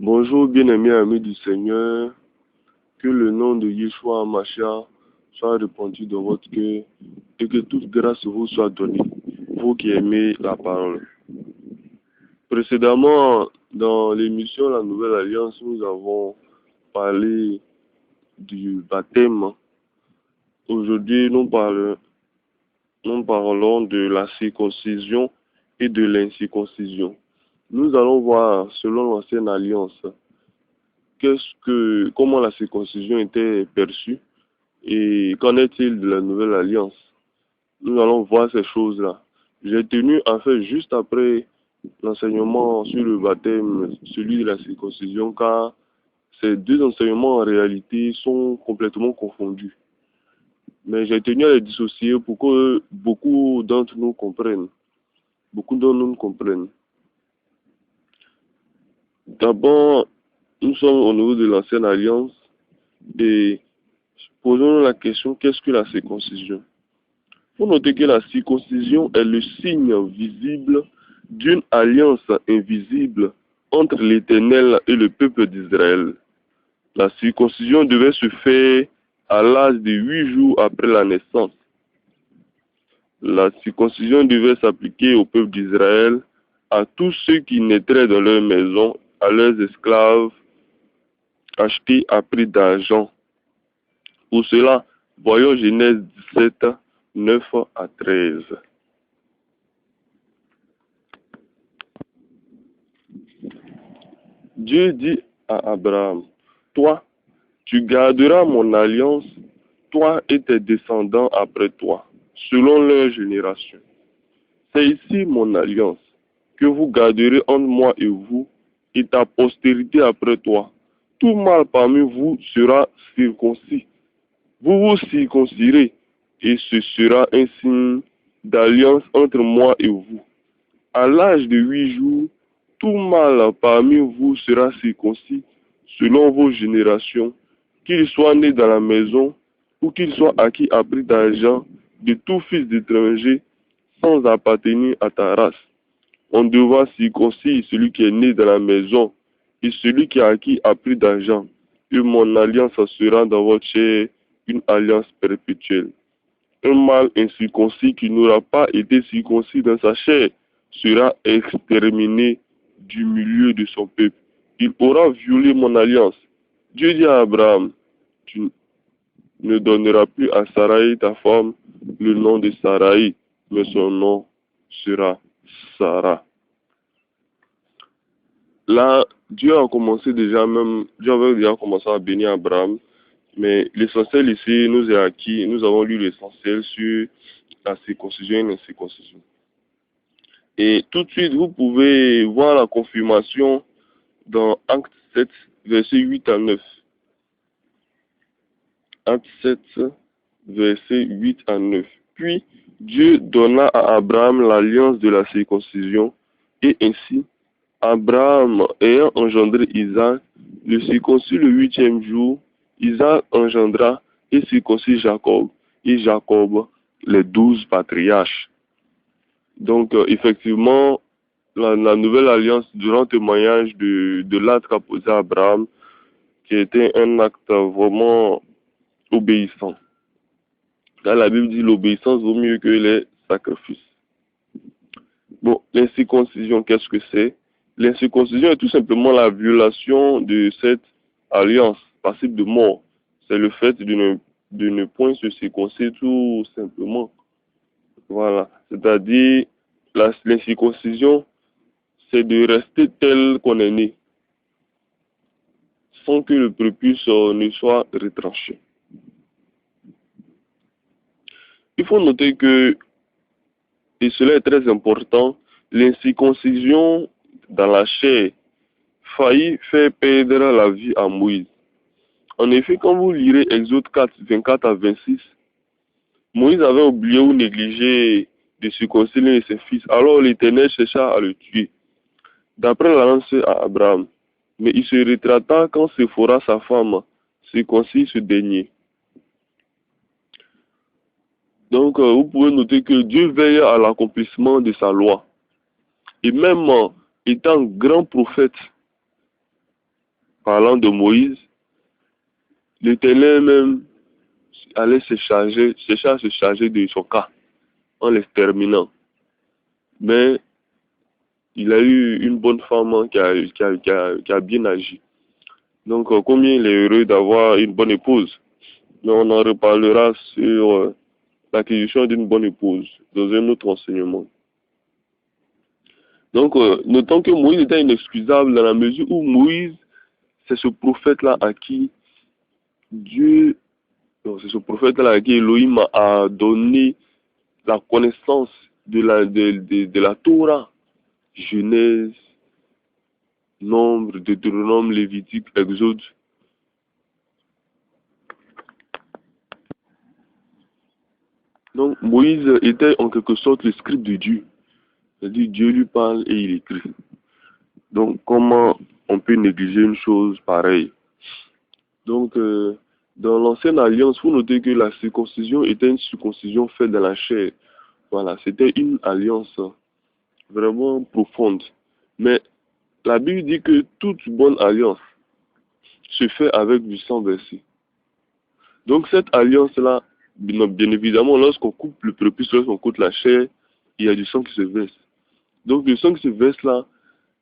Bonjour bien-aimés amis du Seigneur, que le nom de Yeshua Mashiach soit répandu dans votre cœur et que toute grâce vous soit donnée, vous qui aimez la parole. Précédemment, dans l'émission La Nouvelle Alliance, nous avons parlé du baptême. Aujourd'hui, nous parlons de la circoncision et de l'incirconcision. Nous allons voir, selon l'ancienne alliance, comment la circoncision était perçue et qu'en est-il de la nouvelle alliance. Nous allons voir ces choses-là. J'ai tenu en fait juste après l'enseignement sur le baptême, celui de la circoncision, car ces deux enseignements en réalité sont complètement confondus. Mais j'ai tenu à les dissocier pour que beaucoup d'entre nous comprennent. D'abord, nous sommes au niveau de l'ancienne alliance et posons-nous la question, qu'est-ce que la circoncision? Il faut noter que la circoncision est le signe visible d'une alliance invisible entre l'Éternel et le peuple d'Israël. La circoncision devait se faire à l'âge de 8 jours après la naissance. La circoncision devait s'appliquer au peuple d'Israël, à tous ceux qui naîtraient dans leur maison, à leurs esclaves achetés à prix d'argent. Pour cela, voyons Genèse 17, 9 à 13. Dieu dit à Abraham, toi, tu garderas mon alliance, toi et tes descendants après toi, selon leur génération. C'est ici mon alliance, que vous garderez entre moi et vous, et ta postérité après toi. Tout mâle parmi vous sera circoncis. Vous vous circoncirez, et ce sera un signe d'alliance entre moi et vous. À l'âge de 8 jours, tout mâle parmi vous sera circoncis selon vos générations, qu'il soit né dans la maison ou qu'il soit acquis à prix d'argent de tout fils d'étranger sans appartenir à ta race. On devra circoncire celui qui est né dans la maison et celui qui est acquis à prix d'argent. Et mon alliance sera dans votre chair une alliance perpétuelle. Un mâle incirconcis qui n'aura pas été circoncis dans sa chair sera exterminé du milieu de son peuple. Il aura violé mon alliance. Dieu dit à Abraham, tu ne donneras plus à Sarai, ta femme, le nom de Sarai, mais son nom sera Sarah. Là, Dieu avait déjà commencé à bénir Abraham, mais l'essentiel ici nous est acquis, nous avons lu l'essentiel sur la circoncision et l'incirconcision. Et tout de suite, vous pouvez voir la confirmation dans Acte 7, versets 8 à 9. Acte 7, versets 8 à 9. Puis, Dieu donna à Abraham l'alliance de la circoncision, et ainsi, Abraham, ayant engendré Isaac, le circoncis le 8e jour, Isaac engendra et circoncis Jacob, et Jacob les 12 patriarches. Donc, effectivement, la nouvelle alliance durant le témoignage de l'acte qu'a posé Abraham, qui était un acte vraiment obéissant. Là, la Bible dit l'obéissance vaut mieux que les sacrifices. Bon, l'incirconcision, qu'est-ce que c'est? L'incirconcision est tout simplement la violation de cette alliance passible de mort. C'est le fait de ne point se circoncire tout simplement. Voilà. C'est-à-dire, l'incirconcision, c'est de rester tel qu'on est né, sans que le prépuce ne soit retranché. Il faut noter que, et cela est très important, l'incirconcision dans la chair faillit faire perdre la vie à Moïse. En effet, quand vous lirez Exode 4, 24 à 26, Moïse avait oublié ou négligé de circoncire l'un de ses fils. Alors l'Éternel chercha à le tuer, d'après l'annonce à Abraham. Mais il se rétracta quand Séphora, sa femme, circoncit ce dernier. Donc, vous pouvez noter que Dieu veille à l'accomplissement de sa loi. Et même étant grand prophète, parlant de Moïse, l'Éternel même allait chercher à se charger de son cas en l'exterminant. Mais il a eu une bonne femme hein, qui a bien agi. Donc, combien il est heureux d'avoir une bonne épouse. Mais on en reparlera sur l'acquisition d'une bonne épouse dans un autre enseignement. Donc, notons que Moïse était inexcusable dans la mesure où Moïse, c'est ce prophète-là à qui Dieu, c'est ce prophète-là à qui Elohim a donné la connaissance de la Torah, Genèse, Nombre, Deutéronome, Lévitique, Exode. Donc, Moïse était en quelque sorte le scribe de Dieu. C'est-à-dire, Dieu lui parle et il écrit. Donc, comment on peut négliger une chose pareille? Donc, dans l'ancienne alliance, il faut noter que la circoncision était une circoncision faite dans la chair. Voilà, c'était une alliance vraiment profonde. Mais la Bible dit que toute bonne alliance se fait avec du sang versé. Donc, cette alliance-là, bien évidemment, lorsqu'on coupe le prépuce, lorsqu'on coupe la chair, il y a du sang qui se verse. Donc, le sang qui se verse là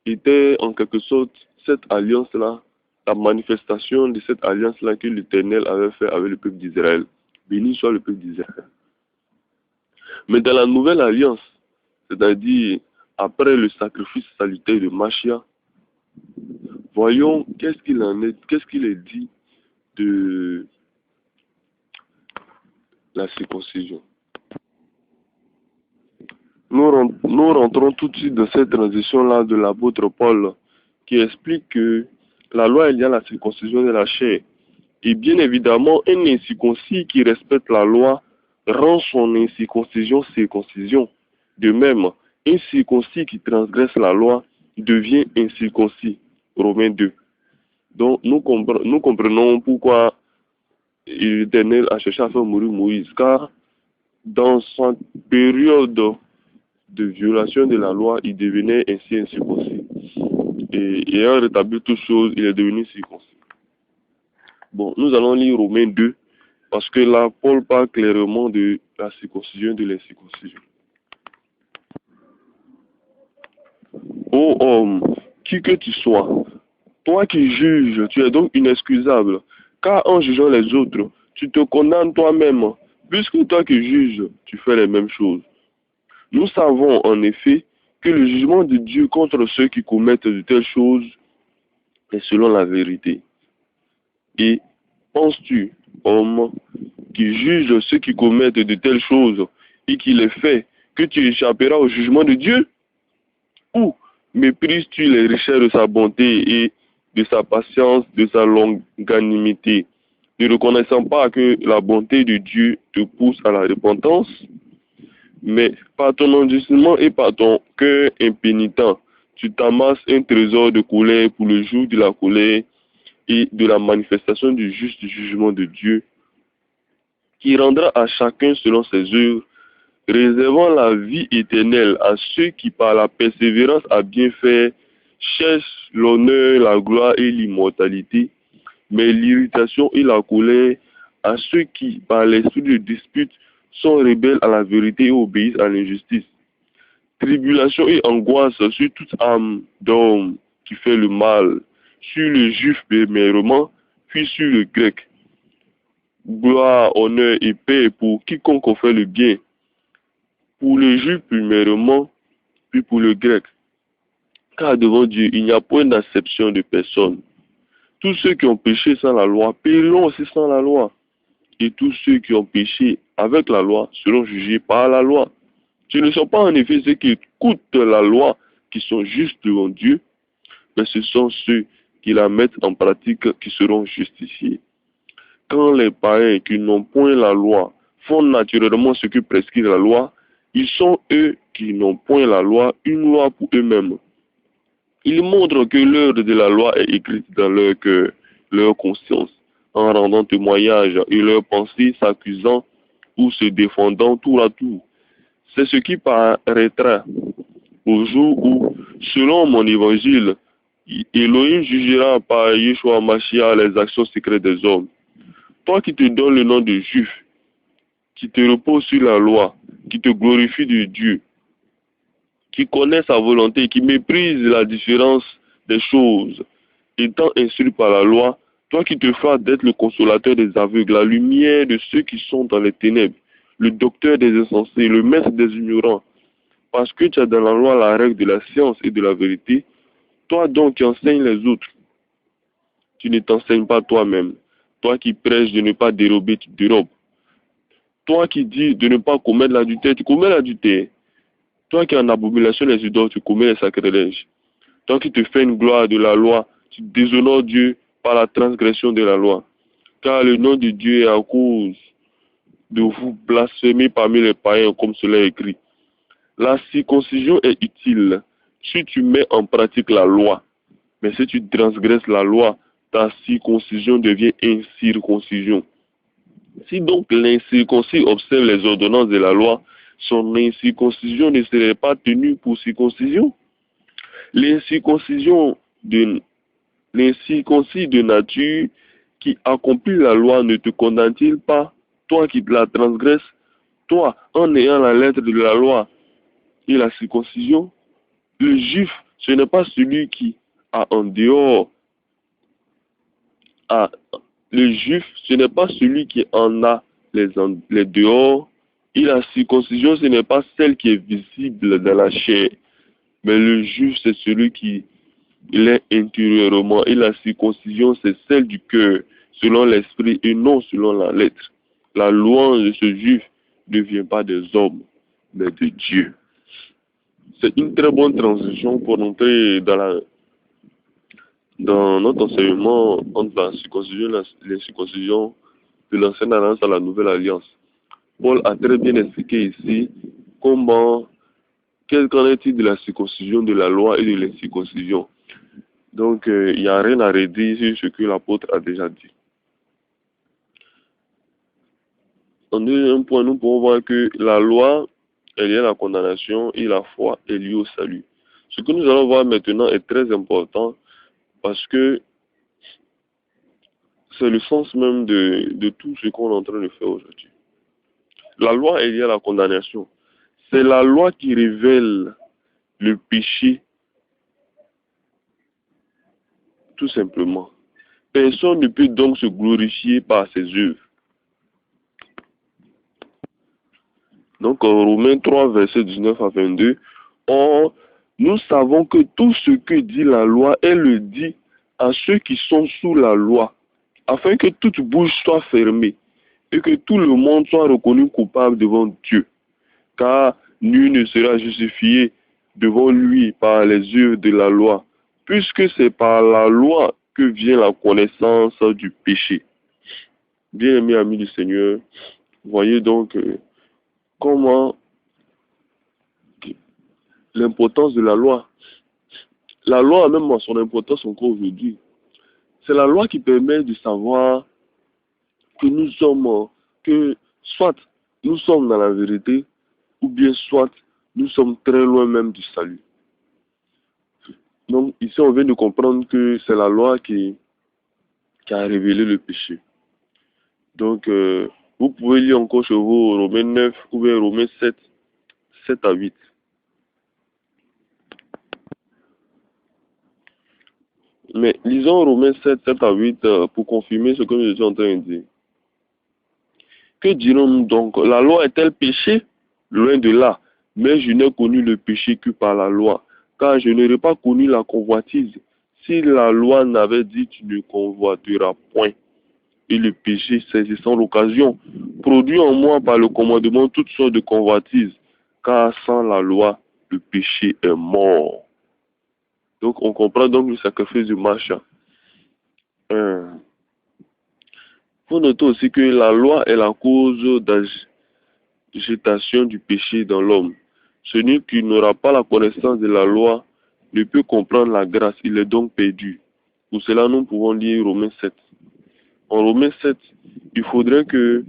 était en quelque sorte cette alliance-là, la manifestation de cette alliance-là que l'Éternel avait fait avec le peuple d'Israël. Béni soit le peuple d'Israël. Mais dans la nouvelle alliance, c'est-à-dire après le sacrifice salutaire de Machia, voyons qu'est-ce qu'il est dit de la circoncision. Nous rentrons tout de suite dans cette transition-là de l'apôtre Paul qui explique que la loi est liée à la circoncision de la chair. Et bien évidemment, un incirconcis qui respecte la loi rend son incirconcision circoncision. De même, un circoncis qui transgresse la loi devient incirconcis. Romains 2. Donc nous comprenons pourquoi l'Éternel a cherché à faire mourir Moïse, car dans sa période de violation de la loi, il devenait ainsi incirconcis. Et ayant rétabli toutes choses, il est devenu circoncis. Bon, nous allons lire Romains 2, parce que là, Paul parle clairement de la circoncision et de l'incirconcision. Ô homme, qui que tu sois, toi qui juges, tu es donc inexcusable, car en jugeant les autres, tu te condamnes toi-même, puisque toi qui juges, tu fais les mêmes choses. Nous savons en effet que le jugement de Dieu contre ceux qui commettent de telles choses est selon la vérité. Et penses-tu, homme, qui juge ceux qui commettent de telles choses et qui les fait, que tu échapperas au jugement de Dieu? Ou méprises-tu les richesses de sa bonté et de sa patience, de sa longanimité, ne reconnaissant pas que la bonté de Dieu te pousse à la repentance? Mais par ton endurcissement et par ton cœur impénitent, tu t'amasses un trésor de colère pour le jour de la colère et de la manifestation du juste jugement de Dieu, qui rendra à chacun selon ses œuvres, réservant la vie éternelle à ceux qui par la persévérance à bien faire cherchent l'honneur, la gloire et l'immortalité, mais l'irritation et la colère à ceux qui par l'esprit de dispute sont rebelles à la vérité et obéissent à l'injustice. Tribulation et angoisse sur toute âme d'homme qui fait le mal, sur le juif premièrement, puis sur le grec. Gloire, honneur et paix pour quiconque fait le bien, pour le juif premièrement, puis pour le grec. Car devant Dieu, il n'y a point d'acception de personne. Tous ceux qui ont péché sans la loi paieront aussi sans la loi. Et tous ceux qui ont péché avec la loi seront jugés par la loi. Ce ne sont pas en effet ceux qui écoutent la loi qui sont justes devant Dieu, mais ce sont ceux qui la mettent en pratique qui seront justifiés. Quand les païens qui n'ont point la loi font naturellement ce que prescrit la loi, ils sont eux qui n'ont point la loi, une loi pour eux-mêmes. Ils montrent que l'œuvre de la loi est écrite dans leur cœur, leur conscience, en rendant témoignage et leurs pensées s'accusant ou se défendant tour à tour. C'est ce qui paraîtra au jour où, selon mon évangile, Elohim jugera par Yeshua Mashiach les actions secrètes des hommes. Toi qui te donnes le nom de juif, qui te repose sur la loi, qui te glorifie de Dieu, qui connaît sa volonté, qui méprise la différence des choses, étant instruit par la loi, toi qui te fais d'être le consolateur des aveugles, la lumière de ceux qui sont dans les ténèbres, le docteur des insensés, le maître des ignorants, parce que tu as dans la loi la règle de la science et de la vérité, toi donc qui enseignes les autres, tu ne t'enseignes pas toi-même. Toi qui prêches de ne pas dérober, tu dérobes. Toi qui dis de ne pas commettre l'adultère, tu commets l'adultère. Toi qui en abomination les idoles, tu commets les sacrilèges. Toi qui te fais une gloire de la loi, tu déshonores Dieu par la transgression de la loi. Car le nom de Dieu est à cause de vous blasphémer parmi les païens, comme cela est écrit. La circoncision est utile si tu mets en pratique la loi. Mais si tu transgresses la loi, ta circoncision devient incirconcision. Si donc l'incirconcis observe les ordonnances de la loi, son incirconcision ne serait pas tenue pour circoncision. L'incirconcision de L'incirconcis de nature qui accomplit la loi ne te condamne-t-il pas, toi qui la transgresses, toi, en ayant la lettre de la loi et la circoncision? Le juif, ce n'est pas celui qui a en dehors, a, le juif, ce n'est pas celui qui en a les dehors, et la circoncision, ce n'est pas celle qui est visible dans la chair, mais le juif, c'est celui qui l'est intérieurement, et la circoncision, c'est celle du cœur, selon l'esprit et non selon la lettre. La louange de ce juif ne vient pas des hommes, mais de Dieu. C'est une très bonne transition pour entrer dans notre enseignement entre la circoncision et l'incirconcision de l'ancienne alliance à la nouvelle alliance. Paul a très bien expliqué ici qu'en est-il de la circoncision de la loi et de l'incirconcision. Donc, il n'y a rien à redire sur ce que l'apôtre a déjà dit. En deuxième point, nous pouvons voir que la loi est liée à la condamnation et la foi est liée au salut. Ce que nous allons voir maintenant est très important parce que c'est le sens même de tout ce qu'on est en train de faire aujourd'hui. La loi est liée à la condamnation. C'est la loi qui révèle le péché, tout simplement. Personne ne peut donc se glorifier par ses œuvres. Donc en Romains 3, versets 19 à 22, or, nous savons que tout ce que dit la loi, elle le dit à ceux qui sont sous la loi, afin que toute bouche soit fermée et que tout le monde soit reconnu coupable devant Dieu. Car nul ne sera justifié devant lui par les œuvres de la loi, puisque c'est par la loi que vient la connaissance du péché. Bien-aimés amis du Seigneur, voyez donc comment l'importance de la loi. La loi a même son importance encore aujourd'hui. C'est la loi qui permet de savoir que nous sommes, que soit nous sommes dans la vérité, ou bien soit nous sommes très loin même du salut. Donc ici on vient de comprendre que c'est la loi qui a révélé le péché. Donc vous pouvez lire encore chez vous Romains 9 ou bien Romains 7, 7 à 8. Mais lisons Romains 7, 7 à 8 pour confirmer ce que nous étions en train de dire. Que dirons-nous donc? La loi est-elle péché? Loin de là. Mais je n'ai connu le péché que par la loi, car je n'aurais pas connu la convoitise si la loi n'avait dit tu ne convoiteras point. Et le péché, saisissant l'occasion, produit en moi par le commandement toutes sortes de convoitises, car sans la loi, le péché est mort. Donc on comprend donc le sacrifice du Macha. Faut noter aussi que la loi est la cause d'agitation du péché dans l'homme. Celui qui n'aura pas la connaissance de la loi ne peut comprendre la grâce, il est donc perdu. Pour cela, nous pouvons lire Romains 7. En Romains 7, il faudrait que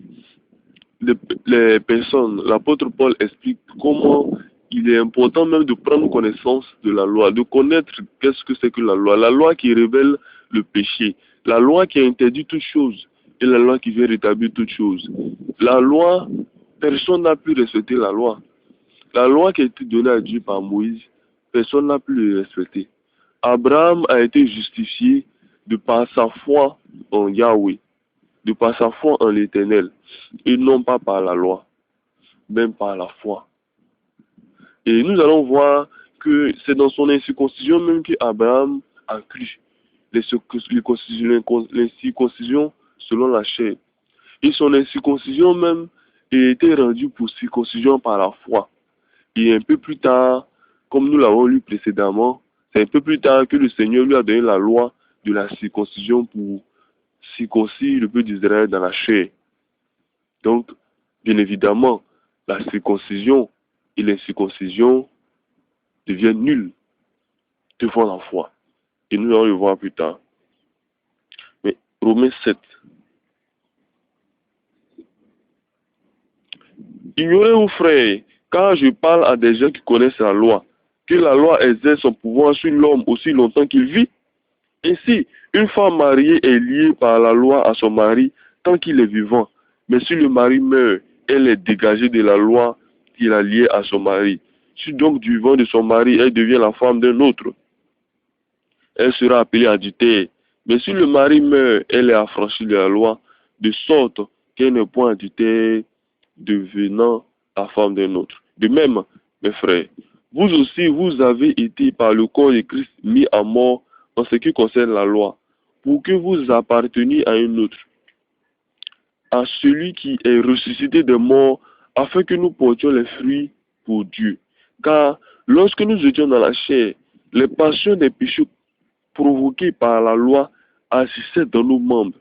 les personnes, l'apôtre Paul explique comment il est important même de prendre connaissance de la loi, de connaître qu'est-ce que c'est que la loi qui révèle le péché, la loi qui interdit toutes choses et la loi qui vient rétablir toutes choses. La loi, personne n'a pu respecter la loi. La loi qui a été donnée à Dieu par Moïse, personne n'a pu le respecter. Abraham a été justifié de par sa foi en Yahweh, de par sa foi en l'Éternel, et non pas par la loi, même par la foi. Et nous allons voir que c'est dans son incirconcision même qu'Abraham a cru. Les circoncisions selon la chair. Et son incirconcision même a été rendue pour circoncision par la foi. Et un peu plus tard, comme nous l'avons lu précédemment, c'est un peu plus tard que le Seigneur lui a donné la loi de la circoncision pour circoncire le peuple d'Israël dans la chair. Donc, bien évidemment, la circoncision et l'incirconcision deviennent nulles devant la foi. Et nous allons le voir plus tard. Mais Romains 7. Ignorez-vous, frères, car je parle à des gens qui connaissent la loi, que la loi exerce son pouvoir sur l'homme aussi longtemps qu'il vit. Ainsi, une femme mariée est liée par la loi à son mari tant qu'il est vivant. Mais si le mari meurt, elle est dégagée de la loi qui l'a liée à son mari. Si donc du vivant de son mari, elle devient la femme d'un autre, elle sera appelée adultère. Mais si le mari meurt, elle est affranchie de la loi, de sorte qu'elle n'est point adultère, devenant la femme d'un autre. De même, mes frères, vous aussi, vous avez été par le corps de Christ mis à mort en ce qui concerne la loi, pour que vous apparteniez à un autre, à celui qui est ressuscité des morts, afin que nous portions les fruits pour Dieu. Car lorsque nous étions dans la chair, les passions des péchés provoqués par la loi agissaient dans nos membres,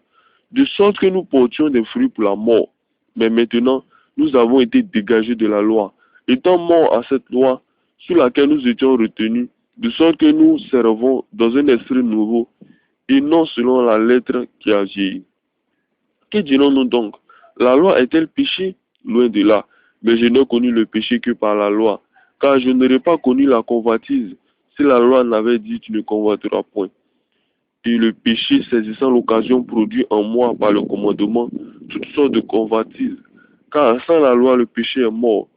de sorte que nous portions des fruits pour la mort. Mais maintenant, nous avons été dégagés de la loi, étant morts à cette loi sous laquelle nous étions retenus, de sorte que nous servons dans un esprit nouveau, et non selon la lettre qui a vieilli. Que dirons-nous donc? La loi est-elle péché? Loin de là. Mais je n'ai connu le péché que par la loi, car je n'aurais pas connu la convoitise si la loi n'avait dit tu ne convoiteras point. Et le péché, saisissant l'occasion, produit en moi par le commandement toutes sortes de convoitises. Car sans la loi, le péché est mort.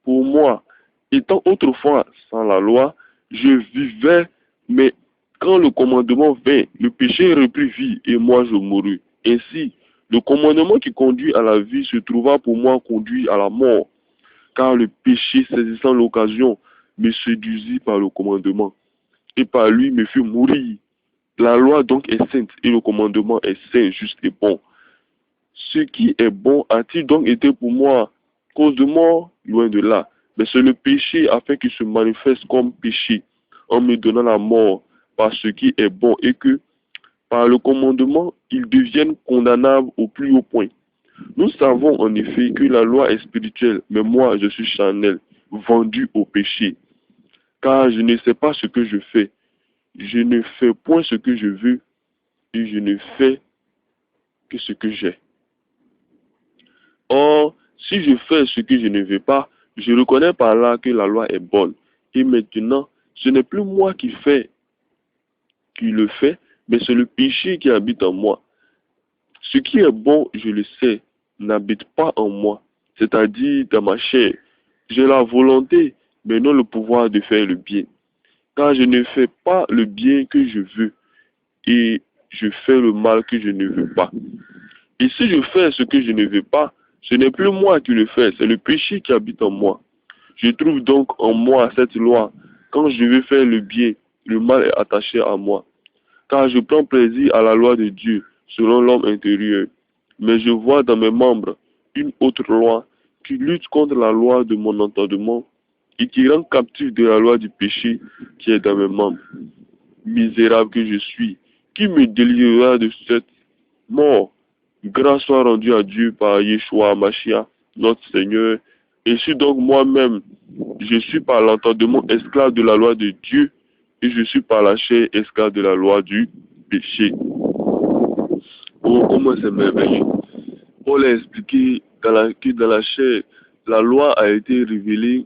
Pour moi, étant autrefois sans la loi, je vivais, mais quand le commandement vint, le péché reprit vie et moi je mourus. Ainsi, le commandement qui conduit à la vie se trouva pour moi conduit à la mort, car le péché, saisissant l'occasion, me séduisit par le commandement, et par lui me fit mourir. La loi donc est sainte, et le commandement est saint, juste et bon. Ce qui est bon a-t-il donc été pour moi cause de mort? Loin de là. Mais c'est le péché afin qu'il se manifeste comme péché, en me donnant la mort par ce qui est bon, et que, par le commandement, ils deviennent condamnables au plus haut point. Nous savons en effet que la loi est spirituelle, mais moi je suis charnel, vendu au péché. Car je ne sais pas ce que je fais. Je ne fais point ce que je veux, et je ne fais que ce que j'ai. Or, si je fais ce que je ne veux pas, je reconnais par là que la loi est bonne. Et maintenant, ce n'est plus moi qui le fais, mais c'est le péché qui habite en moi. Ce qui est bon, je le sais, n'habite pas en moi, c'est-à-dire dans ma chair. J'ai la volonté, mais non le pouvoir de faire le bien. Car je ne fais pas le bien que je veux, et je fais le mal que je ne veux pas. Et si je fais ce que je ne veux pas, ce n'est plus moi qui le fais, c'est le péché qui habite en moi. Je trouve donc en moi cette loi. Quand je veux faire le bien, le mal est attaché à moi. Car je prends plaisir à la loi de Dieu, selon l'homme intérieur. Mais je vois dans mes membres une autre loi qui lutte contre la loi de mon entendement et qui rend captif de la loi du péché qui est dans mes membres. Misérable que je suis, qui me délivrera de cette mort? Grâce soit rendue à Dieu par Yeshua Mashiach, notre Seigneur. Et si donc moi-même, je suis par l'entendement esclave de la loi de Dieu, et je suis par la chair esclave de la loi du péché. Oh, comment c'est merveilleux. Paul a expliqué que dans la chair, la loi a été révélée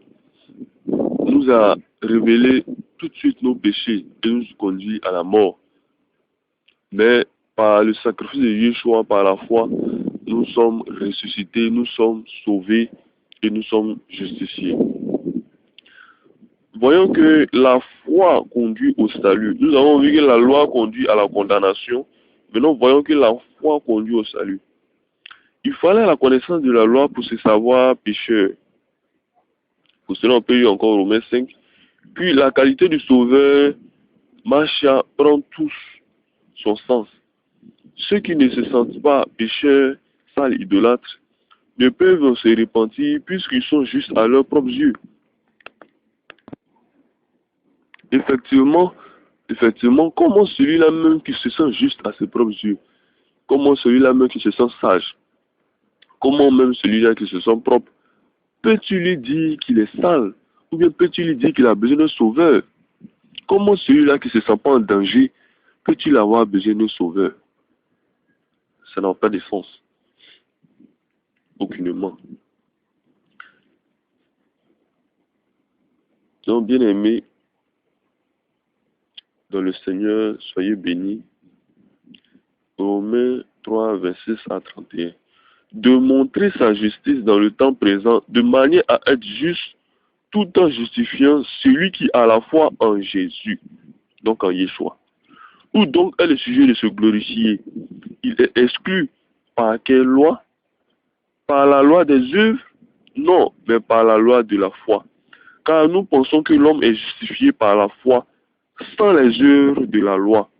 nous a révélé tout de suite nos péchés et nous conduit à la mort. Mais par le sacrifice de Yeshua, par la foi, nous sommes ressuscités, nous sommes sauvés et nous sommes justifiés. Voyons que la foi conduit au salut. Nous avons vu que la loi conduit à la condamnation. Maintenant, voyons que la foi conduit au salut. Il fallait la connaissance de la loi pour se savoir pécheur. Pour cela, on peut lire encore Romains 5. Puis la qualité du sauveur, Machia, prend tous son sens. Ceux qui ne se sentent pas pécheurs, sales, idolâtres, ne peuvent se repentir puisqu'ils sont justes à leurs propres yeux. Effectivement, comment celui-là même qui se sent juste à ses propres yeux, comment celui-là même qui se sent sage, comment même celui-là qui se sent propre, peux-tu lui dire qu'il est sale, ou bien peux-tu lui dire qu'il a besoin d'un sauveur? Comment celui-là qui ne se sent pas en danger, peut-il avoir besoin d'un sauveur? Ça n'a pas de sens. Aucunement. Donc, bien aimés, dans le Seigneur, soyez bénis. Romains 3, 26 à 31. De montrer sa justice dans le temps présent, de manière à être juste, tout en justifiant celui qui a la foi en Jésus, donc en Yeshua. Où donc est le sujet de se glorifier? Il est exclu par quelle loi? Par la loi des œuvres? Non, mais par la loi de la foi. Car nous pensons que l'homme est justifié par la foi, sans les œuvres de la loi.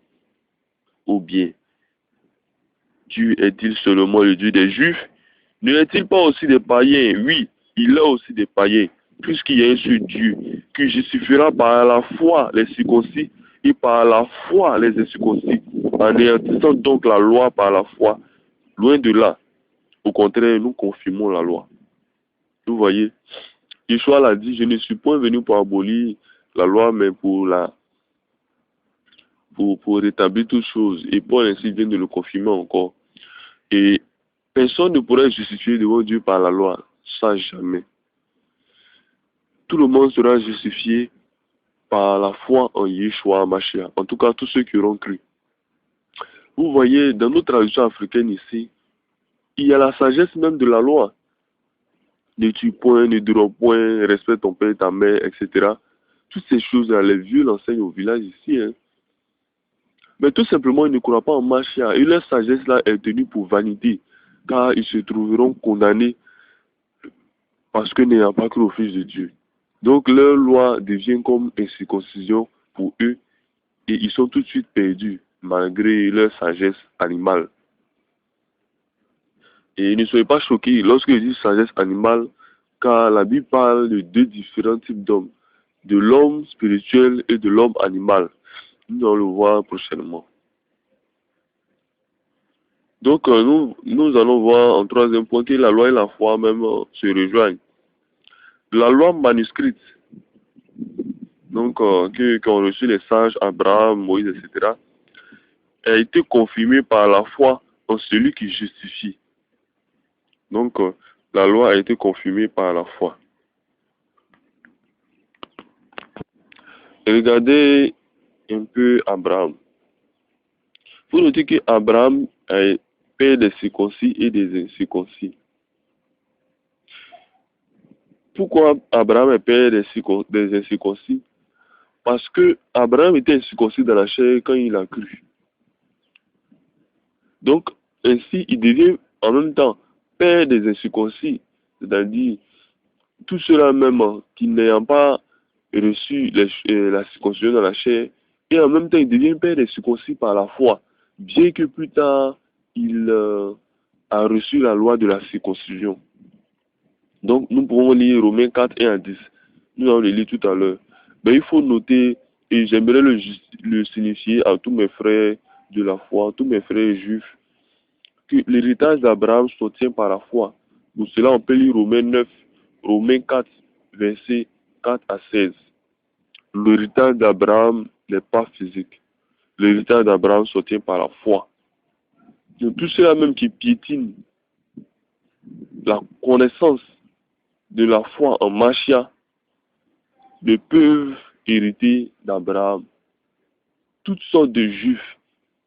Ou bien, Dieu est-il seulement le Dieu des Juifs? Ne est-il pas aussi des païens? Oui, il est aussi des païens, puisqu'il y a un seul Dieu qui justifiera par la foi les circoncis et par la foi les incirconcis, en anéantissant donc la loi par la foi. Loin de là. Au contraire, nous confirmons la loi. Vous voyez, Yeshua l'a dit, je ne suis point venu pour abolir la loi, mais pour rétablir toutes choses. Et Paul ainsi vient de le confirmer encore. Et personne ne pourrait justifier devant Dieu par la loi. Ça, jamais. Tout le monde sera justifié par la foi en Yeshua Mashiach. En tout cas, tous ceux qui auront cru. Vous voyez, dans nos traditions africaines ici, il y a la sagesse même de la loi. Ne tue point, ne drogue point, respecte ton père et ta mère, etc. Toutes ces choses-là, les vieux l'enseignent au village ici. Hein. Mais tout simplement, ils ne croient pas en Mashiach. Et leur sagesse-là est tenue pour vanité. Car ils se trouveront condamnés parce que n'ayant pas cru au Fils de Dieu. Donc leur loi devient comme une circoncision pour eux et ils sont tout de suite perdus malgré leur sagesse animale. Et ne soyez pas choqués lorsque je dis sagesse animale, car la Bible parle de deux différents types d'hommes, de l'homme spirituel et de l'homme animal. Nous allons le voir prochainement. Donc nous allons voir en troisième point que la loi et la foi même se rejoignent. La loi manuscrite, donc qu'ont reçu les sages Abraham, Moïse, etc., a été confirmée par la foi en celui qui justifie. Donc la loi a été confirmée par la foi. Et regardez un peu Abraham. Il faut noter qu'Abraham est père des circoncis et des incirconcis. Pourquoi Abraham est père des incirconcis? Parce que Abraham était incirconcis dans la chair quand il a cru. Donc, ainsi, il devient en même temps père des incirconcis, c'est-à-dire tout cela même qui n'ayant pas reçu la circoncision dans la chair, et en même temps, il devient père des circoncis par la foi, bien que plus tard, il a reçu la loi de la circoncision. Donc, nous pouvons lire Romains 4, 1 à 10. Nous allons le lire tout à l'heure. Mais il faut noter, et j'aimerais le signifier à tous mes frères de la foi, tous mes frères juifs, que l'héritage d'Abraham s'obtient par la foi. Pour cela, on peut lire Romains 4, versets 4 à 16. L'héritage d'Abraham n'est pas physique. L'héritage d'Abraham s'obtient par la foi. Donc, tout cela même qui piétine la connaissance de la foi en Mashiach ne peuvent hériter d'Abraham. Toutes sortes de juifs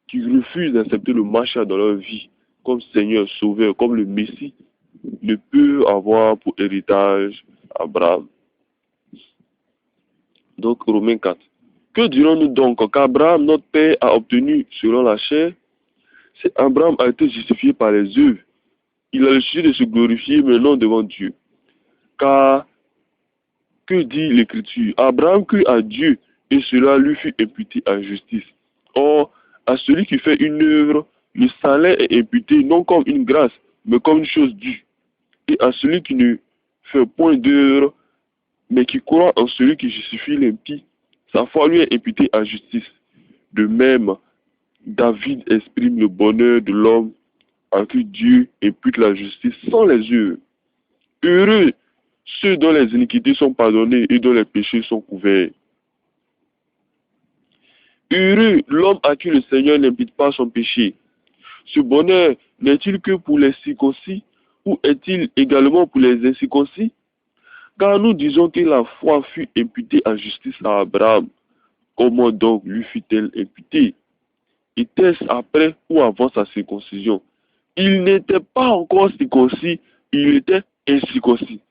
qui refusent d'accepter le Mashiach dans leur vie, comme Seigneur, Sauveur, comme le Messie, ne peuvent avoir pour héritage Abraham. Donc, Romains 4. Que dirons-nous donc qu'Abraham, notre père, a obtenu selon la chair? C'est Abraham a été justifié par les œuvres. Il a le sujet de se glorifier maintenant devant Dieu. Car, que dit l'Écriture? Abraham crut à Dieu et cela lui fut imputé à justice. Or, à celui qui fait une œuvre, le salaire est imputé non comme une grâce, mais comme une chose due. Et à celui qui ne fait point d'œuvre, mais qui croit en celui qui justifie l'impie, sa foi lui est imputée à justice. De même, David exprime le bonheur de l'homme à qui Dieu impute la justice sans les œuvres. Heureux ceux dont les iniquités sont pardonnées et dont les péchés sont couverts. Heureux l'homme à qui le Seigneur n'impute pas son péché. Ce bonheur n'est-il que pour les circoncis ou est-il également pour les incirconcis? Car nous disons que la foi fut imputée à justice à Abraham. Comment donc lui fut-elle imputée? Était-ce après ou avant sa circoncision? Il n'était pas encore circoncis, il était incirconcis.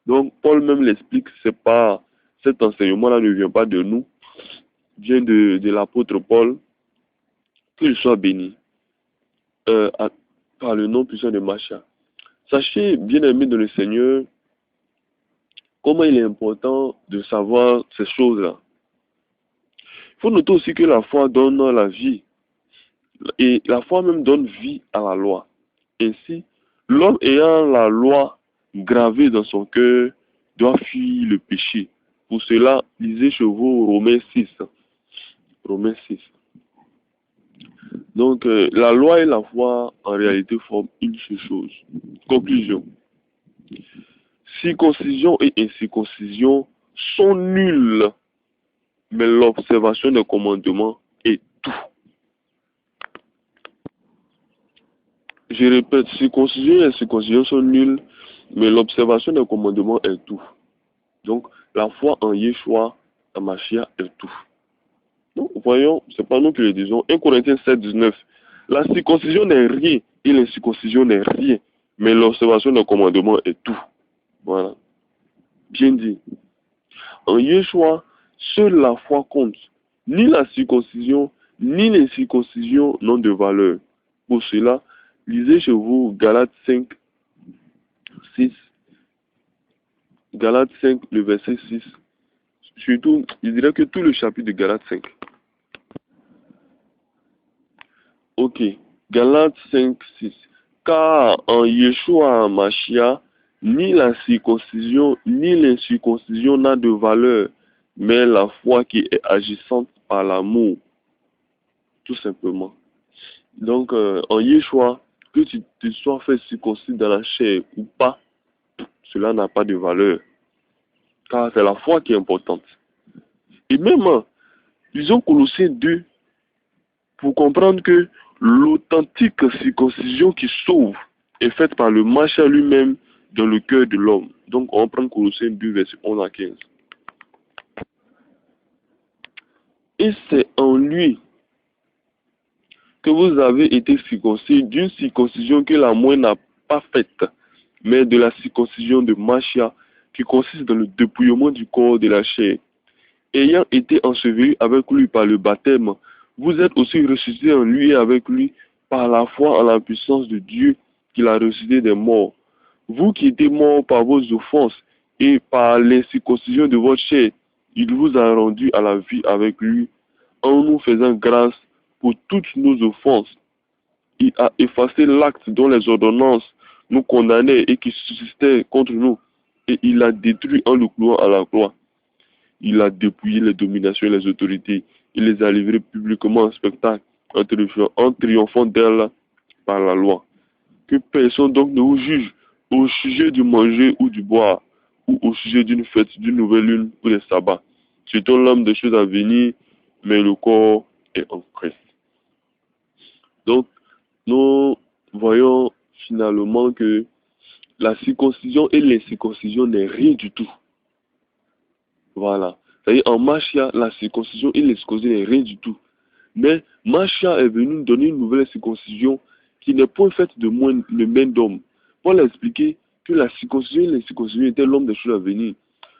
Donc Paul même l'explique, c'est pas cet enseignement-là ne vient pas de nous, vient de l'apôtre Paul, qu'il soit béni par le nom puissant de Mashiach. Sachez, bien-aimés dans le Seigneur, comment il est important de savoir ces choses-là. Il faut noter aussi que la foi donne la vie. Et la foi même donne vie à la loi. Ainsi, l'homme ayant la loi gravée dans son cœur doit fuir le péché. Pour cela, lisez chez vous Romains 6. Romains 6. Donc, la loi et la foi, en réalité, forment une seule chose. Conclusion. Circoncision et incirconcision sont nulles, mais l'observation des commandements est tout. Je répète, circoncision et incirconcision sont nulles, mais l'observation des commandements est tout. Donc, la foi en Yeshua, en Mashiach, est tout. Donc, voyons, c'est pas nous qui le disons. 1 Corinthiens 7, 19. La circoncision n'est rien et l'incirconcision n'est rien, mais l'observation des commandements est tout. Voilà. Bien dit. En Yeshua, seule la foi compte. Ni la circoncision, ni l'incirconcision n'ont de valeur. Pour cela, lisez chez vous Galates 5, 6. Galates 5, le verset 6. Surtout, je dirais que tout le chapitre de Galates 5. Ok. Galates 5, 6. Car en Yeshua Mashiach, ni la circoncision, ni l'incirconcision n'a de valeur, mais la foi qui est agissante par l'amour. Tout simplement. Donc, en Yeshua, que tu te sois fait circoncis dans la chair ou pas, cela n'a pas de valeur. Car c'est la foi qui est importante. Et même, disons Colossiens 2, pour comprendre que l'authentique circoncision qui sauve est faite par le Mashiach lui-même dans le cœur de l'homme. Donc, on prend Colossiens 2, verset 11 à 15. Et c'est en lui que vous avez été circoncis d'une circoncision que la moine n'a pas faite, mais de la circoncision de Mashiach, qui consiste dans le dépouillement du corps de la chair. Ayant été ensevelis avec lui par le baptême, vous êtes aussi ressuscités en lui et avec lui par la foi en la puissance de Dieu qui l'a ressuscité des morts. Vous qui étiez morts par vos offenses et par l'incirconcision de votre chair, il vous a rendu à la vie avec lui en nous faisant grâce pour toutes nos offenses. Il a effacé l'acte dont les ordonnances nous condamnaient et qui subsistait contre nous, et il l'a détruit en le clouant à la croix. Il a dépouillé les dominations et les autorités. Il les a livrées publiquement en spectacle, en triomphant d'elles par la loi. Que personne donc ne vous juge au sujet du manger ou du boire, ou au sujet d'une fête, d'une nouvelle lune ou des sabbats. C'est l'homme des choses à venir, mais le corps est en Christ. Donc, nous voyons finalement que la circoncision et l'incirconcision n'est rien du tout. Voilà. C'est-à-dire, en Machia, la circoncision et l'exclusion n'est rien du tout. Mais Machia est venu nous donner une nouvelle circoncision qui n'est point faite de main d'homme. Paul a expliqué que la circoncision et l'incirconcision étaient l'homme des choses à venir.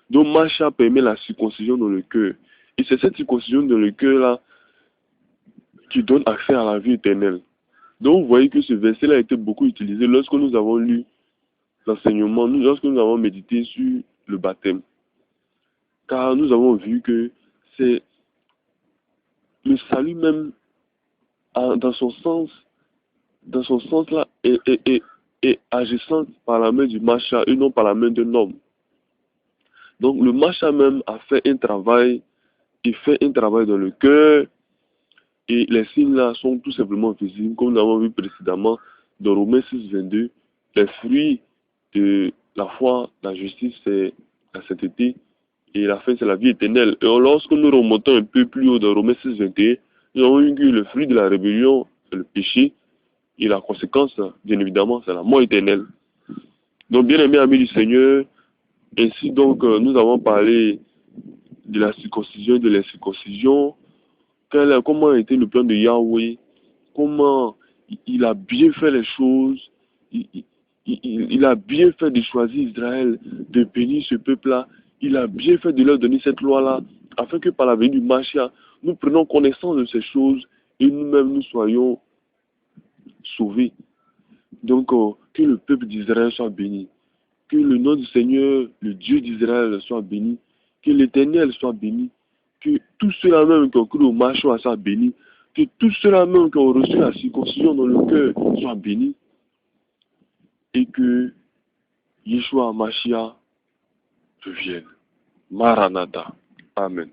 Donc Machia permet la circoncision dans le cœur. Et c'est cette circoncision dans le cœur-là qui donne accès à la vie éternelle. Donc vous voyez que ce verset-là a été beaucoup utilisé lorsque nous avons lu l'enseignement, lorsque nous avons médité sur le baptême. Car nous avons vu que c'est le salut même dans son sens là, est agissant par la main du Macha et non par la main d'un homme. Donc le Macha même a fait un travail, il fait un travail dans le cœur, et les signes là sont tout simplement visibles, comme nous l'avons vu précédemment dans Romains 6, 22. Les fruits de la foi, la justice, c'est la sainteté, et la fin, c'est la vie éternelle. Et lorsque nous remontons un peu plus haut dans Romains 6, 21, nous avons vu que le fruit de la rébellion, c'est le péché, et la conséquence, bien évidemment, c'est la mort éternelle. Donc, bien aimés amis du Seigneur, ainsi donc, nous avons parlé de la circoncision et de l'incirconcision. Comment a été le plan de Yahweh? Comment il a bien fait les choses? Il a bien fait de choisir Israël, de bénir ce peuple-là. Il a bien fait de leur donner cette loi-là, afin que par la venue du Machia, nous prenions connaissance de ces choses et nous-mêmes nous soyons sauvés. Donc, que le peuple d'Israël soit béni. Que le nom du Seigneur, le Dieu d'Israël, soit béni. Que l'Éternel soit béni. Que tous ceux-là même qui ont cru au Machia soient bénis. Que tous ceux-là même qui ont reçu la circoncision dans le cœur soient bénis. Et que Yeshua Mashiach revienne. Maranatha. Amen.